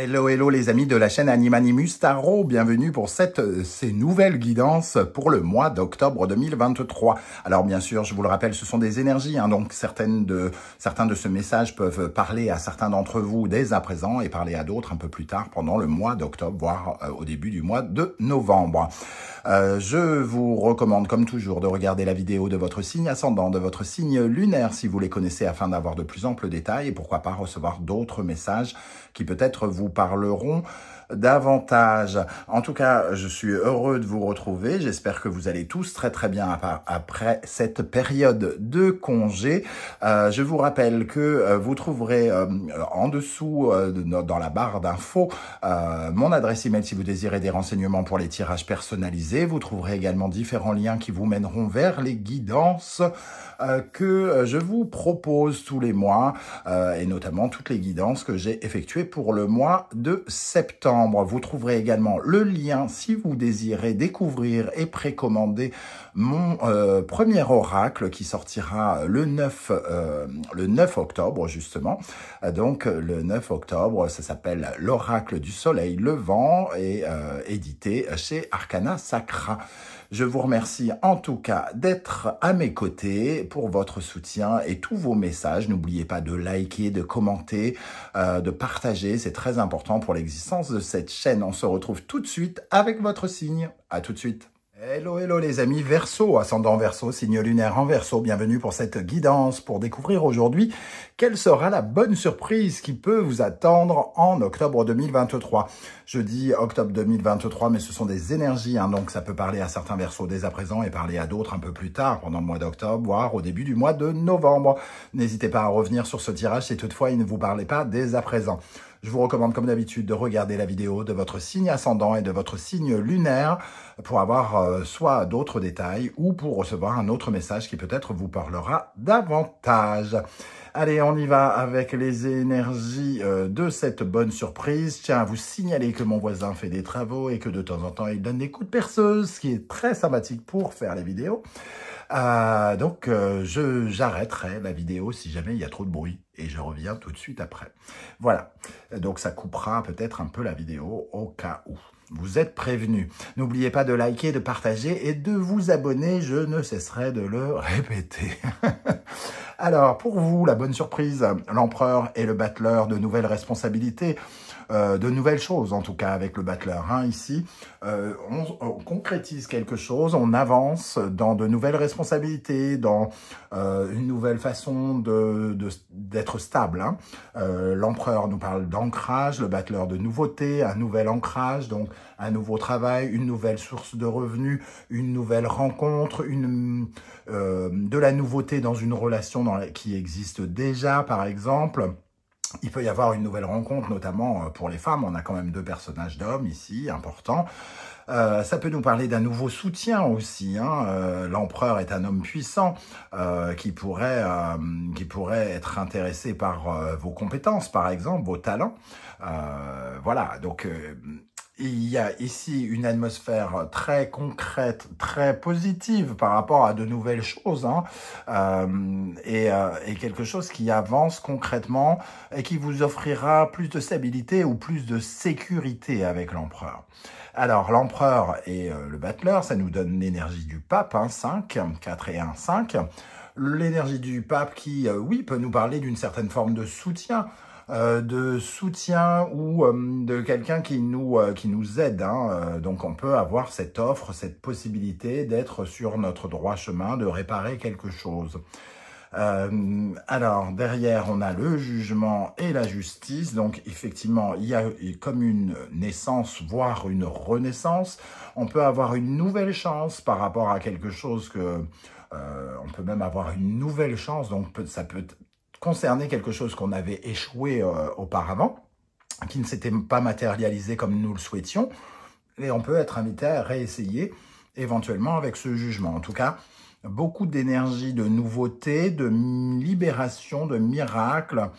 Hello, hello les amis de la chaîne Animanimus Tarot, bienvenue pour ces nouvelles guidances pour le mois d'octobre 2023. Alors bien sûr, je vous le rappelle, ce sont des énergies, donc certains de ce message peuvent parler à certains d'entre vous dès à présent et parler à d'autres un peu plus tard pendant le mois d'octobre, voire au début du mois de novembre. Je vous recommande comme toujours de regarder la vidéo de votre signe ascendant, de votre signe lunaire si vous les connaissez afin d'avoir de plus amples détails et pourquoi pas recevoir d'autres messages qui peut-être vous parleront davantage. En tout cas, je suis heureux de vous retrouver. J'espère que vous allez tous très très bien après cette période de congé. Je vous rappelle que vous trouverez en dessous dans la barre d'infos mon adresse email si vous désirez des renseignements pour les tirages personnalisés. Vous trouverez également différents liens qui vous mèneront vers les guidances que je vous propose tous les mois et notamment toutes les guidances que j'ai effectuées pour le mois de septembre. Vous trouverez également le lien si vous désirez découvrir et précommander mon premier oracle qui sortira le 9 octobre justement. Donc le 9 octobre, ça s'appelle l'oracle du soleil levant et édité chez Arcana Sacra. Je vous remercie en tout cas d'être à mes côtés pour votre soutien et tous vos messages. N'oubliez pas de liker, de commenter, de partager. C'est très important pour l'existence de cette chaîne. On se retrouve tout de suite avec votre signe. À tout de suite. Hello, hello les amis Verseau, ascendant Verseau, signe lunaire en Verseau. Bienvenue pour cette guidance pour découvrir aujourd'hui quelle sera la bonne surprise qui peut vous attendre en octobre 2023. Je dis octobre 2023, mais ce sont des énergies, donc ça peut parler à certains Verseaux dès à présent et parler à d'autres un peu plus tard, pendant le mois d'octobre, voire au début du mois de novembre. N'hésitez pas à revenir sur ce tirage si toutefois il ne vous parlait pas dès à présent. Je vous recommande comme d'habitude de regarder la vidéo de votre signe ascendant et de votre signe lunaire pour avoir soit d'autres détails ou pour recevoir un autre message qui peut-être vous parlera davantage. Allez, on y va avec les énergies de cette bonne surprise. Tiens à vous signaler que mon voisin fait des travaux et que de temps en temps, il donne des coups de perceuse, ce qui est très sympathique pour faire les vidéos. Donc, j'arrêterai la vidéo si jamais il y a trop de bruit et je reviens tout de suite après. Voilà, donc ça coupera peut-être un peu la vidéo au cas où. Vous êtes prévenus. N'oubliez pas de liker, de partager et de vous abonner. Je ne cesserai de le répéter. Alors, pour vous, la bonne surprise, l'empereur et le battleur, de nouvelles responsabilités, de nouvelles choses en tout cas avec le battleur. Ici, on concrétise quelque chose, on avance dans de nouvelles responsabilités, dans une nouvelle façon d'être stable. L'empereur nous parle d'ancrage, le battleur de nouveauté, un nouvel ancrage, donc un nouveau travail, une nouvelle source de revenus, une nouvelle rencontre, de la nouveauté dans une relation qui existe déjà par exemple. Il peut y avoir une nouvelle rencontre, notamment pour les femmes. On a quand même 2 personnages d'hommes ici, importants. Ça peut nous parler d'un nouveau soutien aussi. L'empereur est un homme puissant qui pourrait être intéressé par vos compétences, par exemple, vos talents. Voilà, donc... il y a ici une atmosphère très concrète, très positive par rapport à de nouvelles choses, et quelque chose qui avance concrètement et qui vous offrira plus de stabilité ou plus de sécurité avec l'empereur. Alors, l'empereur et le battleur, ça nous donne l'énergie du pape, 5, 4 et 1, 5. L'énergie du pape qui, oui, peut nous parler d'une certaine forme de soutien, ou de quelqu'un qui nous aide. Donc on peut avoir cette offre, cette possibilité d'être sur notre droit chemin, de réparer quelque chose. Alors derrière on a le jugement et la justice. Donc effectivement il y a comme une naissance, voire une renaissance. On peut avoir une nouvelle chance par rapport à quelque chose que... on peut même avoir une nouvelle chance, donc ça peut concerner quelque chose qu'on avait échoué auparavant, qui ne s'était pas matérialisé comme nous le souhaitions, et on peut être invité à réessayer éventuellement avec ce jugement. En tout cas, beaucoup d'énergie, de nouveauté, de libération, de miracle,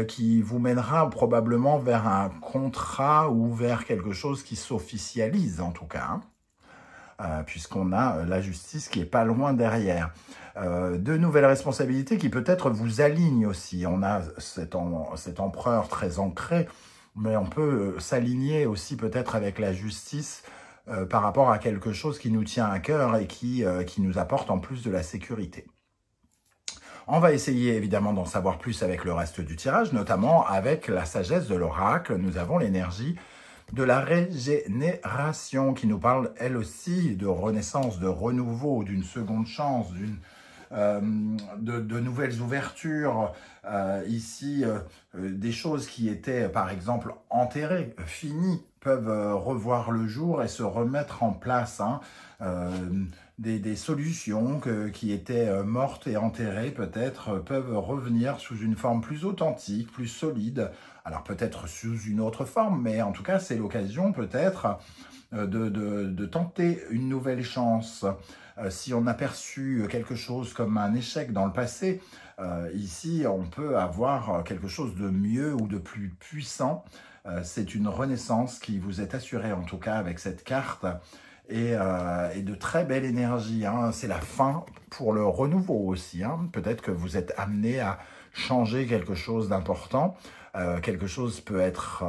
qui vous mènera probablement vers un contrat ou vers quelque chose qui s'officialise en tout cas. Puisqu'on a la justice qui est pas loin derrière. De nouvelles responsabilités qui peut-être vous alignent aussi. On a cet empereur très ancré mais on peut s'aligner aussi peut-être avec la justice par rapport à quelque chose qui nous tient à cœur et qui nous apporte en plus de la sécurité. On va essayer évidemment d'en savoir plus avec le reste du tirage, notamment avec la sagesse de l'oracle. Nous avons l'énergie de la régénération qui nous parle elle aussi de renaissance, de renouveau, d'une seconde chance, de nouvelles ouvertures. Ici, des choses qui étaient par exemple enterrées, finies, peuvent revoir le jour et se remettre en place. Des solutions qui étaient mortes et enterrées peut-être peuvent revenir sous une forme plus authentique, plus solide. Alors peut-être sous une autre forme, mais en tout cas c'est l'occasion peut-être de tenter une nouvelle chance. Si on a perçu quelque chose comme un échec dans le passé, ici on peut avoir quelque chose de mieux ou de plus puissant. C'est une renaissance qui vous est assurée en tout cas avec cette carte. Et de très belle énergie. C'est la fin pour le renouveau aussi. Peut-être que vous êtes amené à changer quelque chose d'important. Quelque chose peut être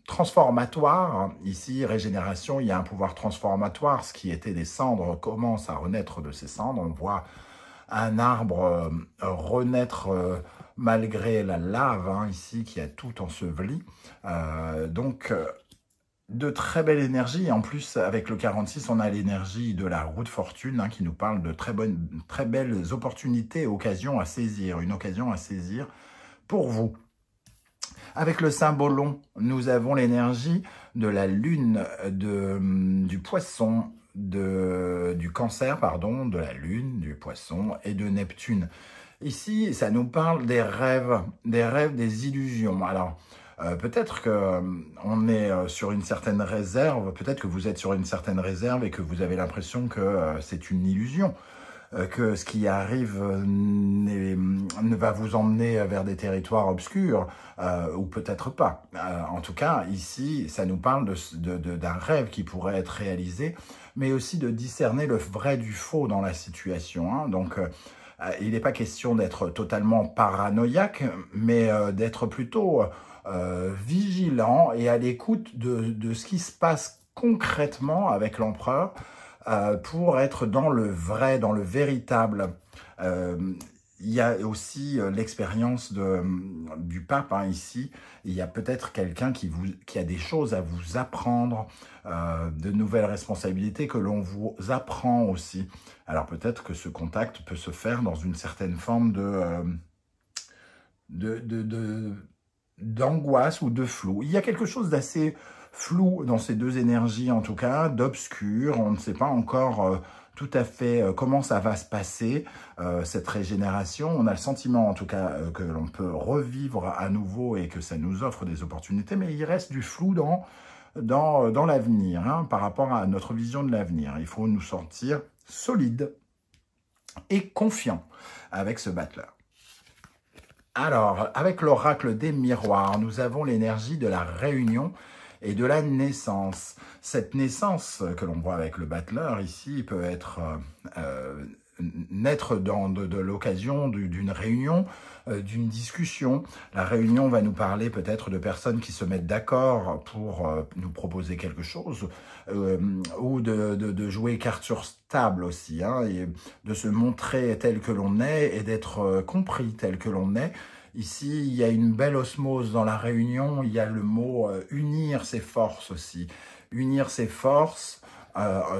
transformatoire. Ici, régénération, il y a un pouvoir transformatoire. Ce qui était des cendres commence à renaître de ses cendres. On voit un arbre renaître malgré la lave ici qui a tout enseveli. De très belle énergie. Et en plus, avec le 46, on a l'énergie de la roue de fortune qui nous parle de très belles opportunités, occasions à saisir. Une occasion à saisir pour vous. Avec le symbolon, nous avons l'énergie de la lune, du poisson, du cancer, pardon, de la lune, du poisson et de Neptune. Ici, ça nous parle des rêves, des illusions. Alors, peut-être qu'on est sur une certaine réserve, peut-être que vous êtes sur une certaine réserve et que vous avez l'impression que c'est une illusion, que ce qui arrive ne va vous emmener vers des territoires obscurs, ou peut-être pas. En tout cas, ici, ça nous parle d'un rêve qui pourrait être réalisé, mais aussi de discerner le vrai du faux dans la situation. Donc, il n'est pas question d'être totalement paranoïaque, mais d'être plutôt vigilant et à l'écoute de ce qui se passe concrètement avec l'empereur pour être dans le vrai, dans le véritable. Il y a aussi l'expérience du pape ici. Il y a peut-être quelqu'un qui a des choses à vous apprendre, de nouvelles responsabilités que l'on vous apprend aussi. Alors peut-être que ce contact peut se faire dans une certaine forme d'angoisse ou de flou. Il y a quelque chose d'assez flou dans ces deux énergies, en tout cas, d'obscur. On ne sait pas encore tout à fait comment ça va se passer, cette régénération. On a le sentiment, en tout cas, que l'on peut revivre à nouveau et que ça nous offre des opportunités, mais il reste du flou dans l'avenir, par rapport à notre vision de l'avenir. Il faut nous sentir solides et confiants avec ce battleur. Alors, avec l'oracle des miroirs, nous avons l'énergie de la réunion et de la naissance. Cette naissance que l'on voit avec le battleur ici peut être naître de l'occasion d'une réunion, d'une discussion. La réunion va nous parler peut-être de personnes qui se mettent d'accord pour nous proposer quelque chose, ou de jouer carte sur table aussi, et de se montrer tel que l'on est et d'être compris tel que l'on est. Ici, il y a une belle osmose dans la réunion, il y a le mot unir ses forces aussi. Unir ses forces,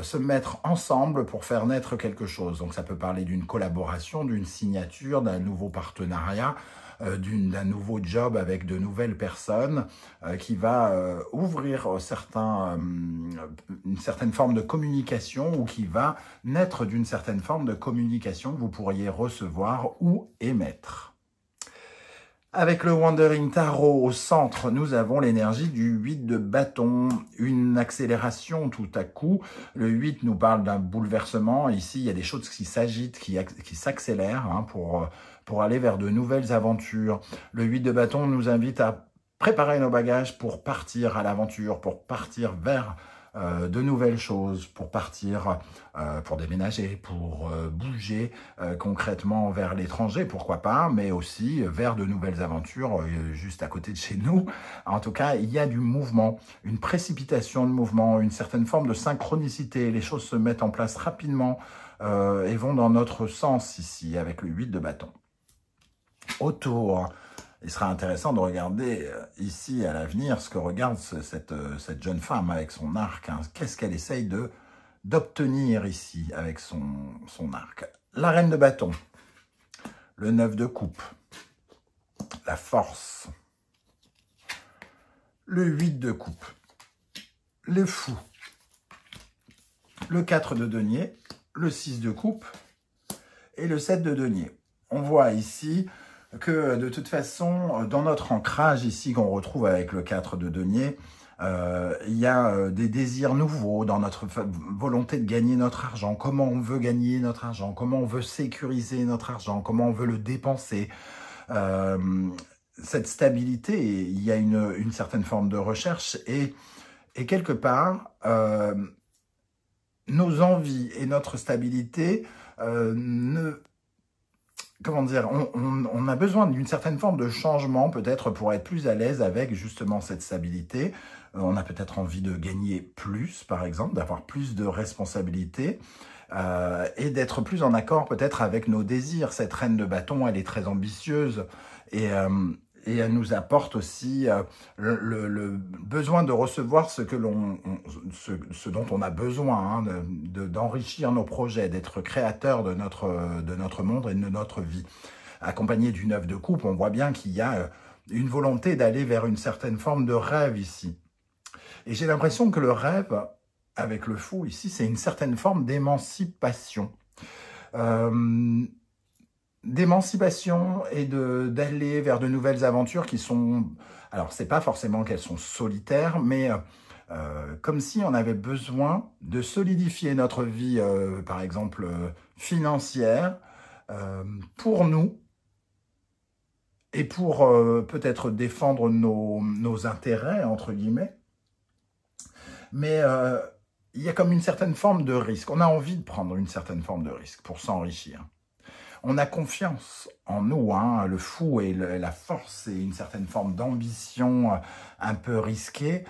se mettre ensemble pour faire naître quelque chose. Donc ça peut parler d'une collaboration, d'une signature, d'un nouveau partenariat, d'un nouveau job avec de nouvelles personnes qui va ouvrir une certaine forme de communication ou qui va naître d'une certaine forme de communication que vous pourriez recevoir ou émettre. Avec le Wandering Tarot au centre, nous avons l'énergie du 8 de bâton, une accélération tout à coup. Le 8 nous parle d'un bouleversement. Ici, il y a des choses qui s'agitent, qui s'accélèrent pour aller vers de nouvelles aventures. Le 8 de bâton nous invite à préparer nos bagages pour partir à l'aventure, pour partir vers de nouvelles choses, pour partir, pour déménager, pour bouger concrètement vers l'étranger, pourquoi pas, mais aussi vers de nouvelles aventures juste à côté de chez nous. En tout cas, il y a du mouvement, une précipitation de mouvement, une certaine forme de synchronicité. Les choses se mettent en place rapidement et vont dans notre sens ici, avec le 8 de bâton. Autour, il sera intéressant de regarder ici à l'avenir ce que regarde cette jeune femme avec son arc. Hein. Qu'est-ce qu'elle essaye d'obtenir ici avec son arc? La reine de bâton, le 9 de coupe, la force, le 8 de coupe, le fou, le 4 de denier, le 6 de coupe et le 7 de denier. On voit ici que de toute façon, dans notre ancrage ici qu'on retrouve avec le 4 de denier, il y a des désirs nouveaux dans notre volonté de gagner notre argent. Comment on veut gagner notre argent, comment on veut sécuriser notre argent, comment on veut le dépenser. Cette stabilité, il y a une certaine forme de recherche et quelque part, nos envies et notre stabilité comment dire, on a besoin d'une certaine forme de changement peut-être pour être plus à l'aise avec justement cette stabilité. On a peut-être envie de gagner plus, par exemple, d'avoir plus de responsabilités et d'être plus en accord peut-être avec nos désirs. Cette reine de bâton, elle est très ambitieuse et elle nous apporte aussi le besoin de recevoir ce dont on a besoin, hein, d'enrichir nos projets, d'être créateur de notre monde et de notre vie. Accompagné du 9 de coupe, on voit bien qu'il y a une volonté d'aller vers une certaine forme de rêve ici. Et j'ai l'impression que le rêve, avec le fou ici, c'est une certaine forme d'émancipation. D'émancipation et d'aller vers de nouvelles aventures qui sont... Alors, c'est pas forcément qu'elles sont solitaires, mais comme si on avait besoin de solidifier notre vie, par exemple, financière, pour nous, et pour peut-être défendre nos intérêts, entre guillemets. Mais il y a comme une certaine forme de risque. On a envie de prendre une certaine forme de risque pour s'enrichir. On a confiance en nous, hein, le fou et la force et une certaine forme d'ambition un peu risquée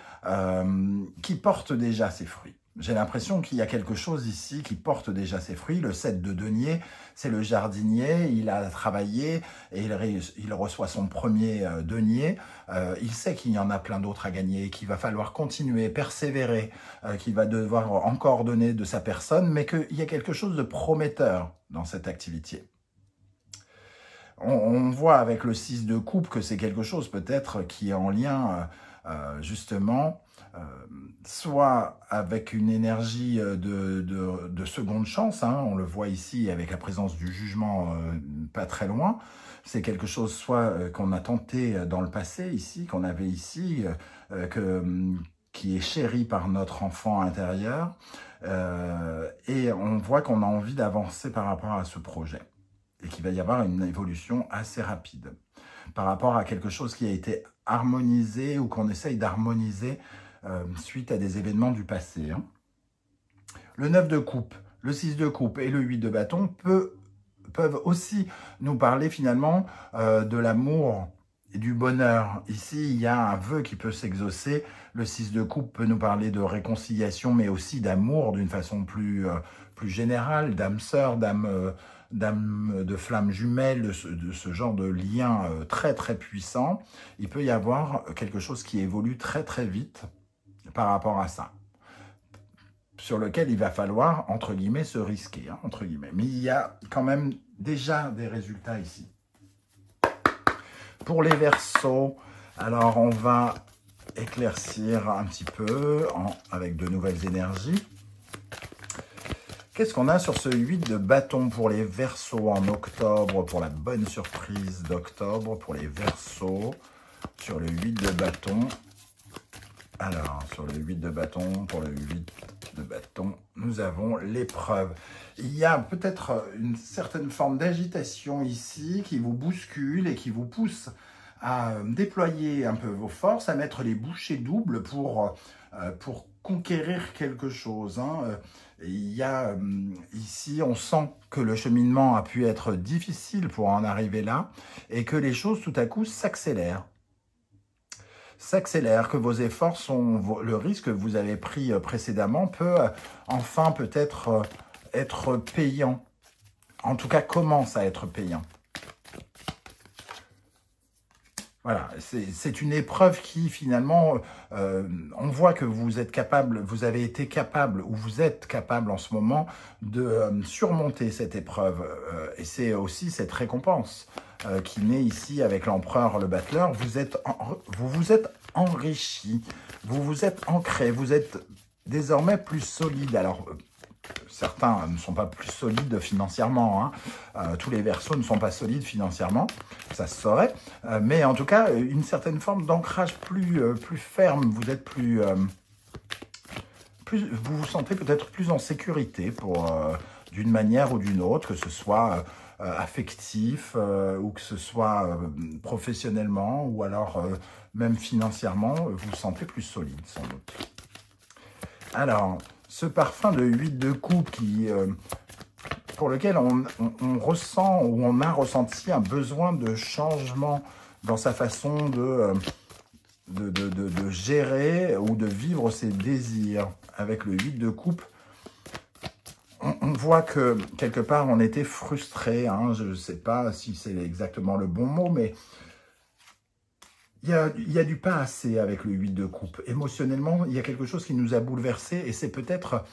qui porte déjà ses fruits. J'ai l'impression qu'il y a quelque chose ici qui porte déjà ses fruits. Le 7 de denier, c'est le jardinier, il a travaillé et il reçoit son premier denier. Il sait qu'il y en a plein d'autres à gagner, qu'il va falloir continuer, persévérer, qu'il va devoir encore donner de sa personne, mais qu'il y a quelque chose de prometteur dans cette activité. On voit avec le 6 de coupe que c'est quelque chose peut-être qui est en lien justement soit avec une énergie de seconde chance, hein, on le voit ici avec la présence du jugement pas très loin, c'est quelque chose soit qu'on a tenté dans le passé ici, qu'on avait ici, qui est chéri par notre enfant intérieur, et on voit qu'on a envie d'avancer par rapport à ce projet. Et qu'il va y avoir une évolution assez rapide par rapport à quelque chose qui a été harmonisé ou qu'on essaye d'harmoniser suite à des événements du passé. Hein. Le 9 de coupe, le 6 de coupe et le 8 de bâton peuvent aussi nous parler finalement de l'amour et du bonheur. Ici, il y a un vœu qui peut s'exaucer. Le 6 de coupe peut nous parler de réconciliation, mais aussi d'amour d'une façon plus générale, d'âme sœur, d'âme de flammes jumelles, de ce genre de lien très très puissant. Il peut y avoir quelque chose qui évolue très très vite par rapport à ça, sur lequel il va falloir, entre guillemets, se risquer, hein, entre guillemets. Mais il y a quand même déjà des résultats ici. Pour les Verseaux, alors on va éclaircir un petit peu avec de nouvelles énergies. Qu'est-ce qu'on a sur ce 8 de bâton pour les Verseaux en octobre, pour la bonne surprise d'octobre, pour les Verseaux, sur le 8 de bâton. Alors, sur le 8 de bâton, pour le 8 de bâton, nous avons l'épreuve. Il y a peut-être une certaine forme d'agitation ici qui vous bouscule et qui vous pousse à déployer un peu vos forces, à mettre les bouchées doubles pour conquérir quelque chose. Hein. Il y a ici, on sent que le cheminement a pu être difficile pour en arriver là et que les choses tout à coup s'accélèrent. Que vos efforts sont, le risque que vous avez pris précédemment peut enfin peut-être être payant. En tout cas, commence à être payant. Voilà, c'est une épreuve qui finalement, on voit que vous êtes capable, vous avez été capable ou vous êtes capable en ce moment de surmonter cette épreuve. Et c'est aussi cette récompense qui naît ici avec l'empereur, le battleur. Vous vous êtes enrichi, vous vous êtes ancré, vous êtes désormais plus solide. Alors, certains ne sont pas plus solides financièrement. Hein. Tous les Verseaux ne sont pas solides financièrement, ça se saurait. Mais en tout cas, une certaine forme d'ancrage plus ferme. Vous êtes vous vous sentez peut-être plus en sécurité pour d'une manière ou d'une autre, que ce soit affectif ou que ce soit professionnellement ou alors même financièrement, vous vous sentez plus solide sans doute. Alors, ce parfum de 8 de coupe pour lequel on ressent ou on a ressenti un besoin de changement dans sa façon de gérer ou de vivre ses désirs. Avec le 8 de coupe, on voit que quelque part on était frustré. Hein, je ne sais pas si c'est exactement le bon mot, mais il y a du pas assez avec le 8 de coupe. Émotionnellement, il y a quelque chose qui nous a bouleversés et c'est peut-être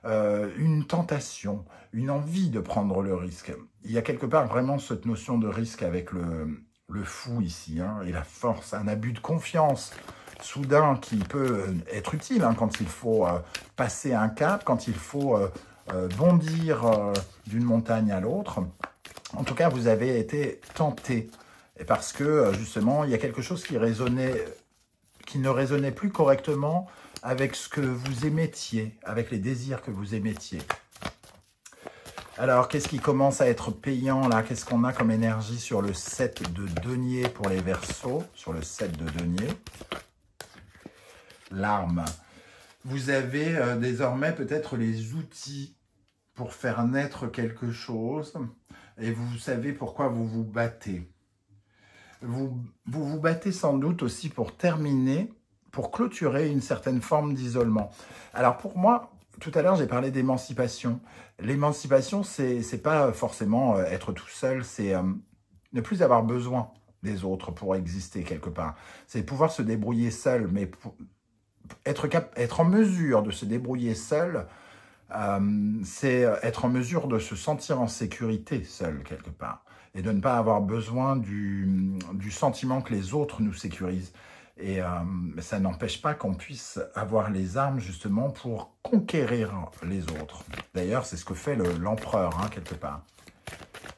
une tentation, une envie de prendre le risque. Il y a quelque part vraiment cette notion de risque avec le fou ici, hein, et la force, un abus de confiance soudain qui peut être utile hein, quand il faut passer un cap, quand il faut bondir d'une montagne à l'autre. En tout cas, vous avez été tenté. Et parce que, justement, il y a quelque chose qui ne résonnait plus correctement avec ce que vous émettiez, avec les désirs que vous émettiez. Alors, qu'est-ce qui commence à être payant, là? Qu'est-ce qu'on a comme énergie sur le 7 de denier pour les Verseaux? Sur le 7 de denier. L'arme. Vous avez désormais peut-être les outils pour faire naître quelque chose. Et vous savez pourquoi vous vous battez. Vous vous battez sans doute aussi pour terminer, pour clôturer une certaine forme d'isolement. Alors pour moi, tout à l'heure j'ai parlé d'émancipation. L'émancipation, c'est pas forcément être tout seul, c'est ne plus avoir besoin des autres pour exister quelque part. C'est pouvoir se débrouiller seul, mais être en mesure de se débrouiller seul, c'est être en mesure de se sentir en sécurité seul quelque part. Et de ne pas avoir besoin du sentiment que les autres nous sécurisent. Et ça n'empêche pas qu'on puisse avoir les armes justement pour conquérir les autres. D'ailleurs, c'est ce que fait l'empereur, hein, quelque part.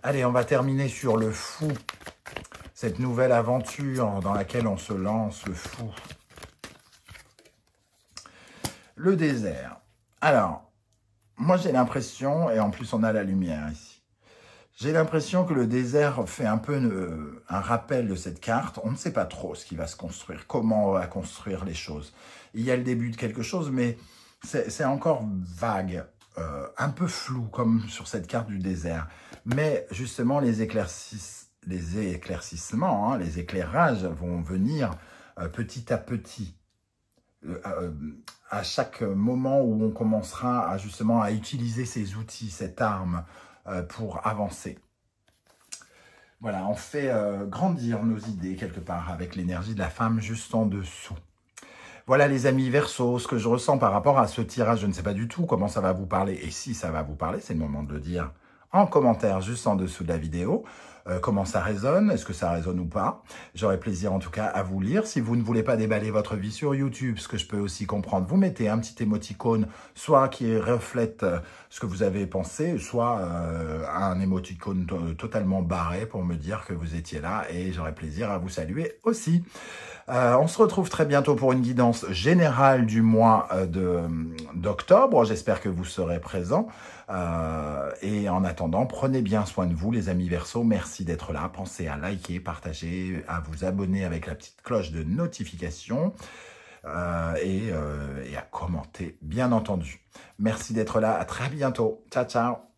Allez, on va terminer sur le fou. Cette nouvelle aventure dans laquelle on se lance, le fou. Le désert. Alors, moi j'ai l'impression, et en plus on a la lumière ici, j'ai l'impression que le désert fait un peu un rappel de cette carte. On ne sait pas trop ce qui va se construire, comment on va construire les choses. Il y a le début de quelque chose, mais c'est encore vague, un peu flou, comme sur cette carte du désert. Mais justement, les éclaircissements, hein, les éclairages vont venir petit à petit. À chaque moment où on commencera justement à utiliser ces outils, cette arme, pour avancer. Voilà, on fait grandir nos idées quelque part avec l'énergie de la femme juste en dessous. Voilà les amis Verseaux, ce que je ressens par rapport à ce tirage, je ne sais pas du tout comment ça va vous parler. Et si ça va vous parler, c'est le moment de le dire en commentaire juste en dessous de la vidéo. Comment ça résonne, est-ce que ça résonne ou pas. J'aurai plaisir en tout cas à vous lire. Si vous ne voulez pas déballer votre vie sur YouTube, ce que je peux aussi comprendre, vous mettez un petit émoticône, soit qui reflète ce que vous avez pensé, soit un émoticône totalement barré pour me dire que vous étiez là et j'aurai plaisir à vous saluer aussi. On se retrouve très bientôt pour une guidance générale du mois d'octobre. J'espère que vous serez présents. Et en attendant, prenez bien soin de vous, les amis Verseaux. Merci d'être là. Pensez à liker, partager, à vous abonner avec la petite cloche de notification. et à commenter, bien entendu. Merci d'être là. À très bientôt. Ciao, ciao.